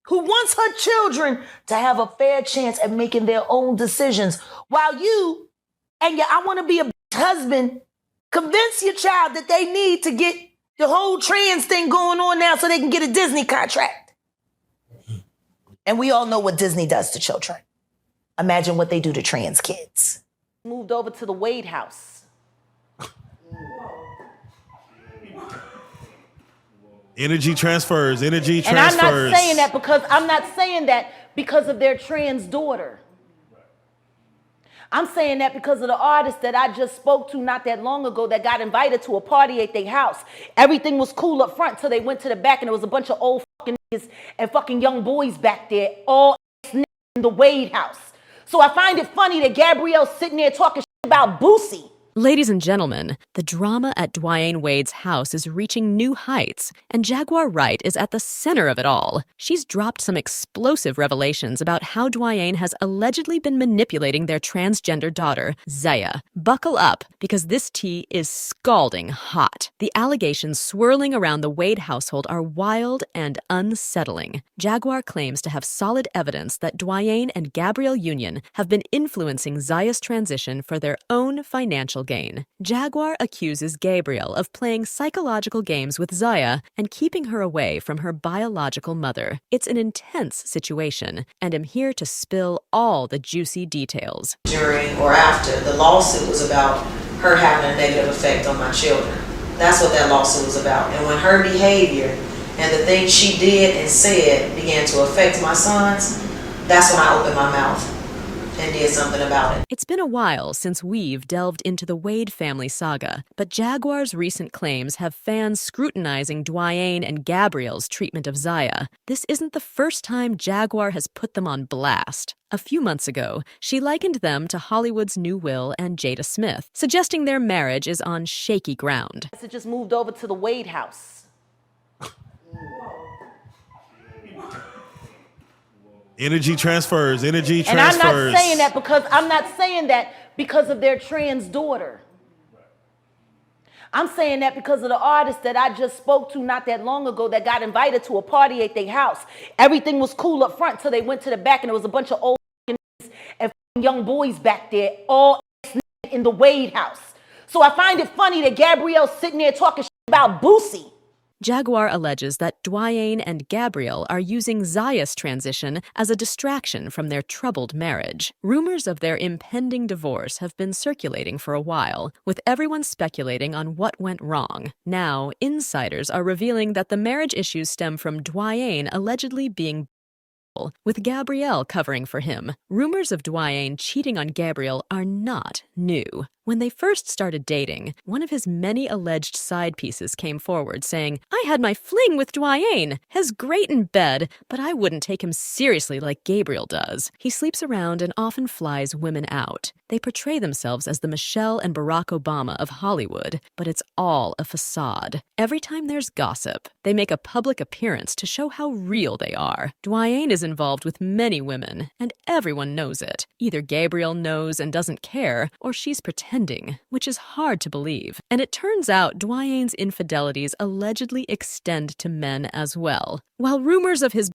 who wants her children to have a fair chance at making their own decisions, while you and your I want to be a husband convince your child that they need to get the whole trans thing going on now so they can get a Disney contract. And we all know what Disney does to children. Imagine what they do to trans kids. Moved over to the Wade house. Energy transfers. And I'm not saying that because of their trans daughter. I'm saying that because of the artist that I just spoke to not that long ago that got invited to a party at their house. Everything was cool up front till they went to the back and there was a bunch of old fucking niggas and fucking young boys back there, all in the Wade house. So I find it funny that Gabrielle's sitting there talking shit about Boosie. Ladies and gentlemen, the drama at Dwyane Wade's house is reaching new heights, and Jaguar Wright is at the center of it all. She's dropped some explosive revelations about how Dwyane has allegedly been manipulating their transgender daughter, Zaya. Buckle up, because this tea is scalding hot. The allegations swirling around the Wade household are wild and unsettling. Jaguar claims to have solid evidence that Dwyane and Gabrielle Union have been influencing Zaya's transition for their own financial gain. Jaguar accuses Gabrielle of playing psychological games with Zaya and keeping her away from her biological mother. It's an intense situation, and I'm here to spill all the juicy details. During or after, the lawsuit was about her having a negative effect on my children. That's what that lawsuit was about. And when her behavior and the things she did and said began to affect my sons, that's when I opened my mouth and did something about it. It's been a while since we've delved into the Wade family saga, but Jaguar's recent claims have fans scrutinizing Dwyane and Gabrielle's treatment of Zaya. This isn't the first time Jaguar has put them on blast. A few months ago, she likened them to Hollywood's New Will and Jada Smith, suggesting their marriage is on shaky ground. It just moved over to the Wade house. Energy transfers. And I'm not saying that because of their trans daughter. I'm saying that because of the artist that I just spoke to not that long ago that got invited to a party at their house. Everything was cool up front till they went to the back and there was a bunch of old niggas and young boys back there, all in the Wade house. So I find it funny that Gabrielle's sitting there talking shit about Boosie. Jaguar alleges that Dwyane and Gabrielle are using Zaya's transition as a distraction from their troubled marriage. Rumors of their impending divorce have been circulating for a while, with everyone speculating on what went wrong. Now, insiders are revealing that the marriage issues stem from Dwyane allegedly being with Gabrielle covering for him. Rumors of Dwyane cheating on Gabrielle are not new. When they first started dating, one of his many alleged side pieces came forward saying, "I had my fling with Dwyane. He's great in bed, but I wouldn't take him seriously like Gabrielle does. He sleeps around and often flies women out." They portray themselves as the Michelle and Barack Obama of Hollywood, but it's all a facade. Every time there's gossip, they make a public appearance to show how real they are. Dwyane is involved with many women, and everyone knows it. Either Gabrielle knows and doesn't care, or she's pretending, which is hard to believe. And it turns out Dwyane's infidelities allegedly extend to men as well. While rumors of his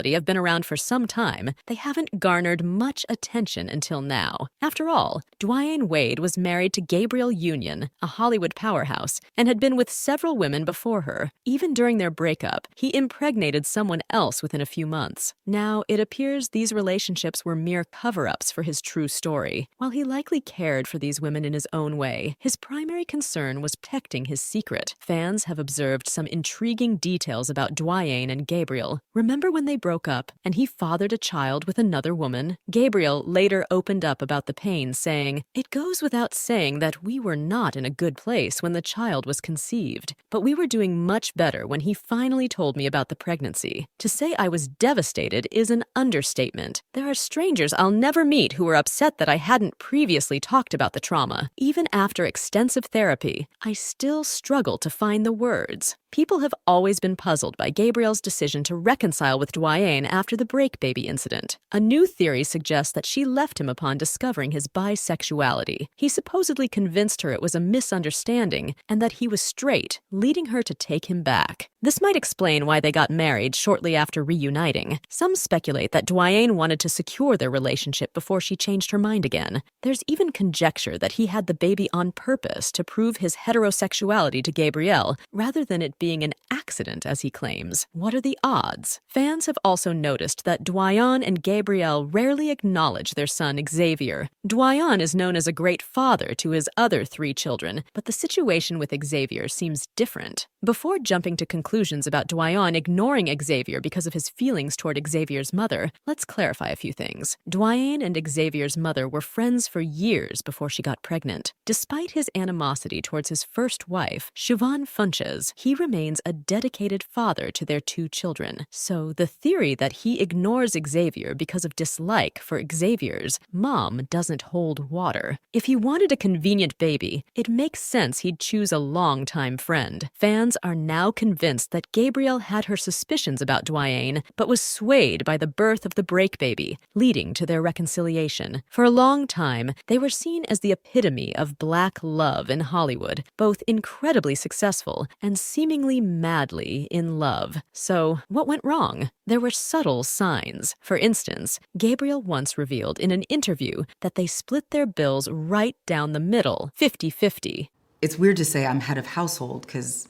have been around for some time, they haven't garnered much attention until now. After all, Dwyane Wade was married to Gabrielle Union, a Hollywood powerhouse, and had been with several women before her. Even during their breakup, he impregnated someone else within a few months. Now, it appears these relationships were mere cover-ups for his true story. While he likely cared for these women in his own way, his primary concern was protecting his secret. Fans have observed some intriguing details about Dwyane and Gabrielle. Remember when they broke up and he fathered a child with another woman? Gabrielle later opened up about the pain, saying, "It goes without saying that we were not in a good place when the child was conceived, but we were doing much better when he finally told me about the pregnancy. To say I was devastated is an understatement. There are strangers I'll never meet who were upset that I hadn't previously talked about the trauma. Even after extensive therapy, I still struggle to find the words." People have always been puzzled by Gabrielle's decision to reconcile with Dwyane Dwyane after the break baby incident. A new theory suggests that she left him upon discovering his bisexuality. He supposedly convinced her it was a misunderstanding and that he was straight, leading her to take him back. This might explain why they got married shortly after reuniting. Some speculate that Dwyane wanted to secure their relationship before she changed her mind again. There's even conjecture that he had the baby on purpose to prove his heterosexuality to Gabrielle, rather than it being an accident, as he claims. What are the odds? Fans have also noticed that Dwyane and Gabrielle rarely acknowledge their son Xavier. Dwyane is known as a great father to his other 3 children, but the situation with Xavier seems different. Before jumping to conclusions about Dwyane ignoring Xavier because of his feelings toward Xavier's mother, let's clarify a few things. Dwyane and Xavier's mother were friends for years before she got pregnant. Despite his animosity towards his first wife, Siobhan Funches, he remains a dedicated father to their 2 children. So the theory that he ignores Xavier because of dislike for Xavier's mom doesn't hold water. If he wanted a convenient baby, it makes sense he'd choose a longtime friend. Fans are now convinced that Gabrielle had her suspicions about Dwyane, but was swayed by the birth of the break baby, leading to their reconciliation. For a long time, they were seen as the epitome of black love in Hollywood, both incredibly successful and seemingly madly in love. So, what went wrong? There were subtle signs. For instance, Gabrielle once revealed in an interview that they split their bills right down the middle, 50-50. It's weird to say I'm head of household because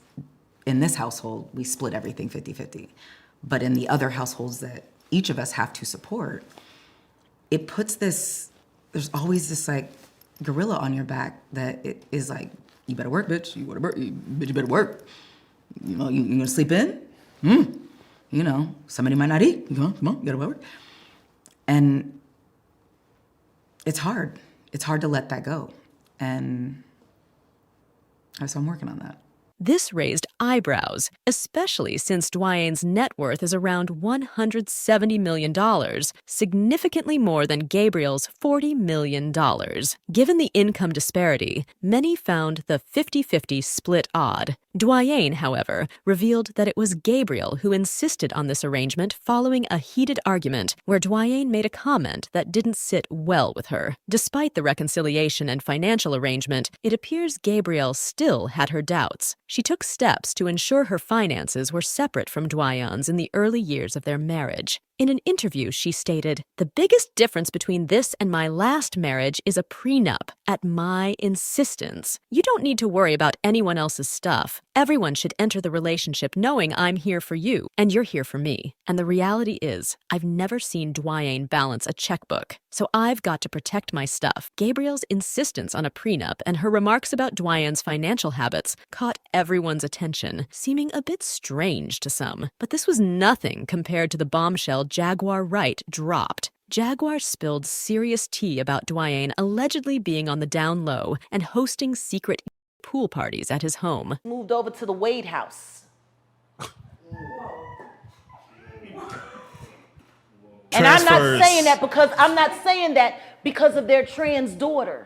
in this household, we split everything 50-50. But in the other households that each of us have to support, it puts this, there's always this like gorilla on your back that it is like, you better work, bitch. You better work, bitch, you better work. You know, you gonna sleep in? You know, somebody might not eat. Come on, you gotta work. And it's hard. It's hard to let that go. And so I'm working on that. This raised eyebrows, especially since Dwyane's net worth is around $170 million, significantly more than Gabrielle's $40 million. Given the income disparity, many found the 50-50 split odd. Dwyane, however, revealed that it was Gabrielle who insisted on this arrangement following a heated argument where Dwyane made a comment that didn't sit well with her. Despite the reconciliation and financial arrangement, it appears Gabrielle still had her doubts. She took steps to ensure her finances were separate from Dwyane's in the early years of their marriage. In an interview, she stated, "The biggest difference between this and my last marriage is a prenup, at my insistence. You don't need to worry about anyone else's stuff. Everyone should enter the relationship knowing I'm here for you, and you're here for me. And the reality is, I've never seen Dwyane balance a checkbook, so I've got to protect my stuff." Gabrielle's insistence on a prenup and her remarks about Dwyane's financial habits caught everyone's attention, seeming a bit strange to some. But this was nothing compared to the bombshell Jaguar Wright dropped. Jaguar spilled serious tea about Dwyane allegedly being on the down low and hosting secret pool parties at his home. Moved over to the Wade house. And I'm not saying that because of their trans daughter.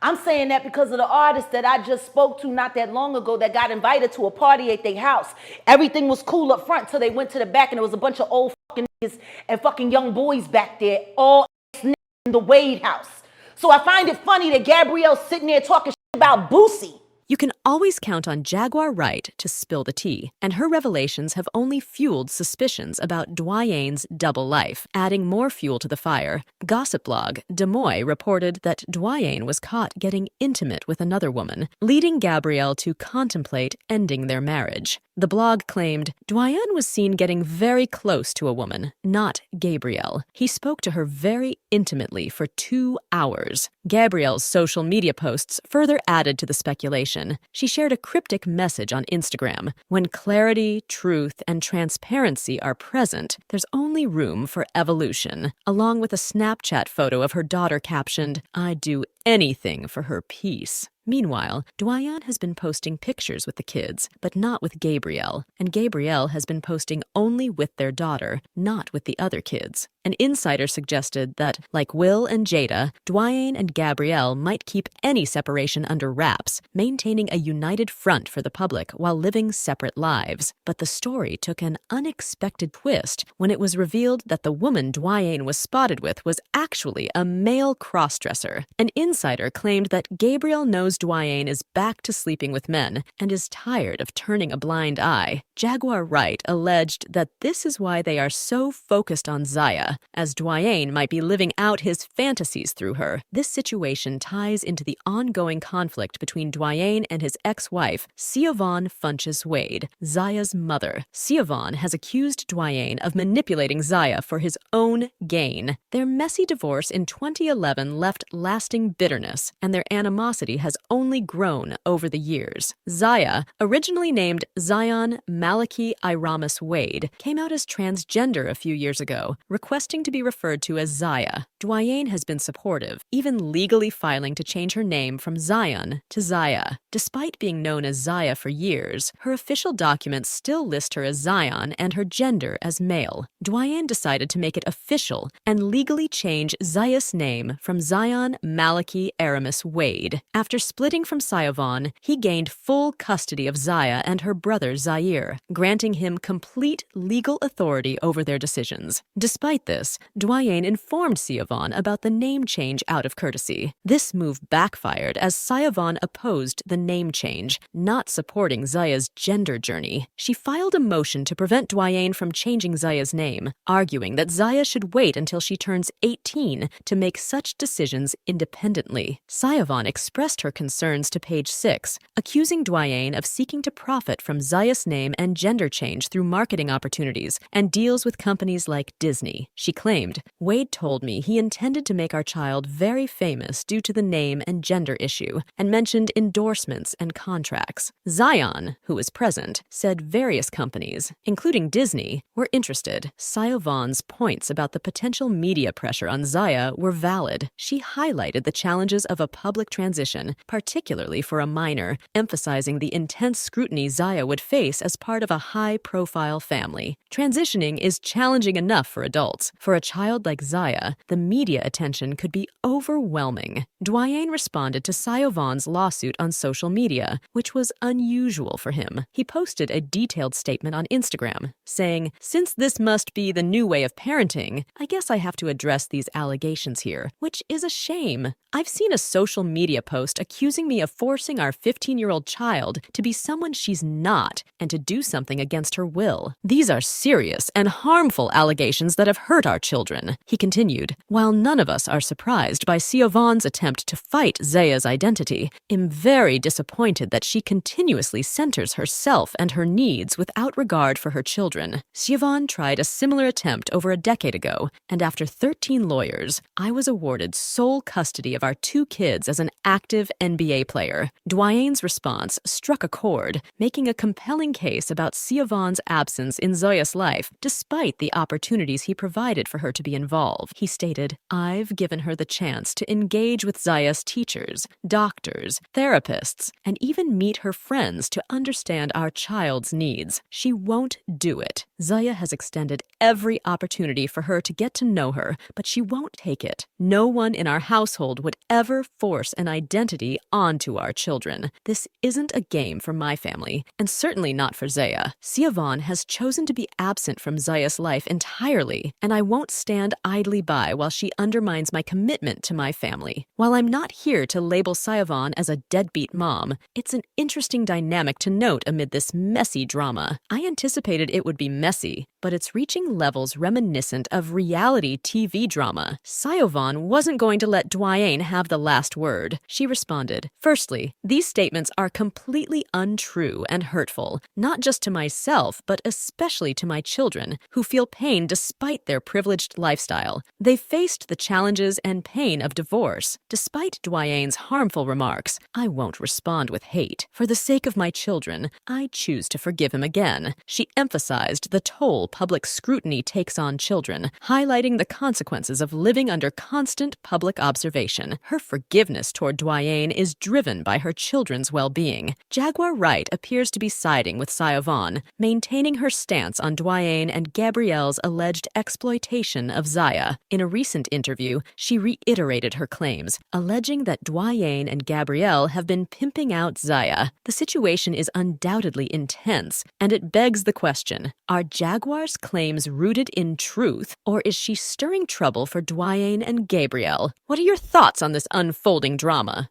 I'm saying that because of the artist that I just spoke to not that long ago that got invited to a party at their house. Everything was cool up front till they went to the back and there was a bunch of old fucking niggas and fucking young boys back there, all in the Wade house. So I find it funny that Gabrielle's sitting there talking shit about Boosie. You can always count on Jaguar Wright to spill the tea, and her revelations have only fueled suspicions about Dwyane's double life, adding more fuel to the fire. Gossip blog Des Moines reported that Dwyane was caught getting intimate with another woman, leading Gabrielle to contemplate ending their marriage. The blog claimed Dwyane was seen getting very close to a woman, not Gabrielle. He spoke to her very intimately for 2 hours. Gabrielle's social media posts further added to the speculation. She shared a cryptic message on Instagram. When clarity, truth, and transparency are present, there's only room for evolution, along with a Snapchat photo of her daughter captioned, "I'd do anything for her peace." Meanwhile, Dwyane has been posting pictures with the kids, but not with Gabrielle, and Gabrielle has been posting only with their daughter, not with the other kids. An insider suggested that, like Will and Jada, Dwyane and Gabrielle might keep any separation under wraps, maintaining a united front for the public while living separate lives. But the story took an unexpected twist when it was revealed that the woman Dwyane was spotted with was actually a male crossdresser. An insider claimed that Gabrielle knows Dwyane is back to sleeping with men and is tired of turning a blind eye. Jaguar Wright alleged that this is why they are so focused on Zaya, as Dwyane might be living out his fantasies through her. This situation ties into the ongoing conflict between Dwyane and his ex-wife, Siobhan Funches Wade, Zaya's mother. Siobhan has accused Dwyane of manipulating Zaya for his own gain. Their messy divorce in 2011 left lasting bitterness, and their animosity has only grown over the years. Zaya, originally named Zion Maliki Iramis Wade, came out as transgender a few years ago, requesting to be referred to as Zaya. Dwyane has been supportive, even legally filing to change her name from Zion to Zaya. Despite being known as Zaya for years, her official documents still list her as Zion and her gender as male. Dwyane decided to make it official and legally change Zaya's name from Zion Maliki Aramis Wade. After splitting from Siobhan, he gained full custody of Zaya and her brother Zaire, granting him complete legal authority over their decisions. Despite this, Dwyane informed Siobhan about the name change out of courtesy. This move backfired as Siobhan opposed the name change, not supporting Zaya's gender journey. She filed a motion to prevent Dwyane from changing Zaya's name, arguing that Zaya should wait until she turns 18 to make such decisions independently. Siobhan expressed her concerns to Page 6, accusing Dwyane of seeking to profit from Zaya's name and gender change through marketing opportunities and deals with companies like Disney. She claimed, "Wade told me he intended to make our child very famous due to the name and gender issue, and mentioned endorsements and contracts." Zion, who was present, said various companies, including Disney, were interested. Siobhan's points about the potential media pressure on Zaya were valid. She highlighted the challenges of a public transition, particularly for a minor, emphasizing the intense scrutiny Zaya would face as part of a high-profile family. Transitioning is challenging enough for adults. For a child like Zaya, the media attention could be overwhelming. Dwyane responded to Siobhan's lawsuit on social media, which was unusual for him. He posted a detailed statement on Instagram, saying, "Since this must be the new way of parenting, I guess I have to address these allegations here, which is a shame. I've seen a social media post accusing me of forcing our 15-year-old child to be someone she's not and to do something against her will. These are serious and harmful allegations that have hurt our children." He continued, "While none of us are surprised by Siobhan's attempt to fight Zaya's identity, I'm very disappointed that she continuously centers herself and her needs without regard for her children. Siobhan tried a similar attempt over a decade ago, and after 13 lawyers, I was awarded sole custody of our 2 kids as an active NBA player." Dwyane's response struck a chord, making a compelling case about Siobhan's absence in Zaya's life, despite the opportunities he provided for her to be involved. He stated, "I've given her the chance to engage with Zaya's teachers, doctors, therapists, and even meet her friends to understand our child's needs. She won't do it. Zaya has extended every opportunity for her to get to know her, but she won't take it. No one in our household would ever force an identity onto our children. This isn't a game for my family, and certainly not for Zaya. Siobhan has chosen to be absent from Zaya's life entirely, and I won't stand idly by while she undermines my commitment to my family. While I'm not here to label Siobhan as a deadbeat mom, it's an interesting dynamic to note amid this messy drama. I anticipated it would be messy, but it's reaching levels reminiscent of reality TV drama. Siobhan wasn't going to let Dwyane have the last word. She responded, "Firstly, these statements are completely untrue and hurtful, not just to myself, but especially to my children, who feel pain despite their privileged lifestyle. They've faced the challenges and pain of divorce. Despite Dwyane's harmful remarks, I won't respond with hate. For the sake of my children, I choose to forgive him again." She emphasized the toll public scrutiny takes on children, highlighting the consequences of living under constant public observation. Her forgiveness toward Dwyane is driven by her children's well-being. Jaguar Wright appears to be siding with Saya Vaughn, maintaining her stance on Dwyane and Gabrielle's alleged exploitation of Zaya. In a recent interview, she reiterated her claims, alleging that Dwyane and Gabrielle have been pimping out Zaya. The situation is undoubtedly intense, and it begs the question, are Jaguar's claims rooted in truth, or is she stirring trouble for Dwyane and Gabrielle? What are your thoughts on this unfolding drama?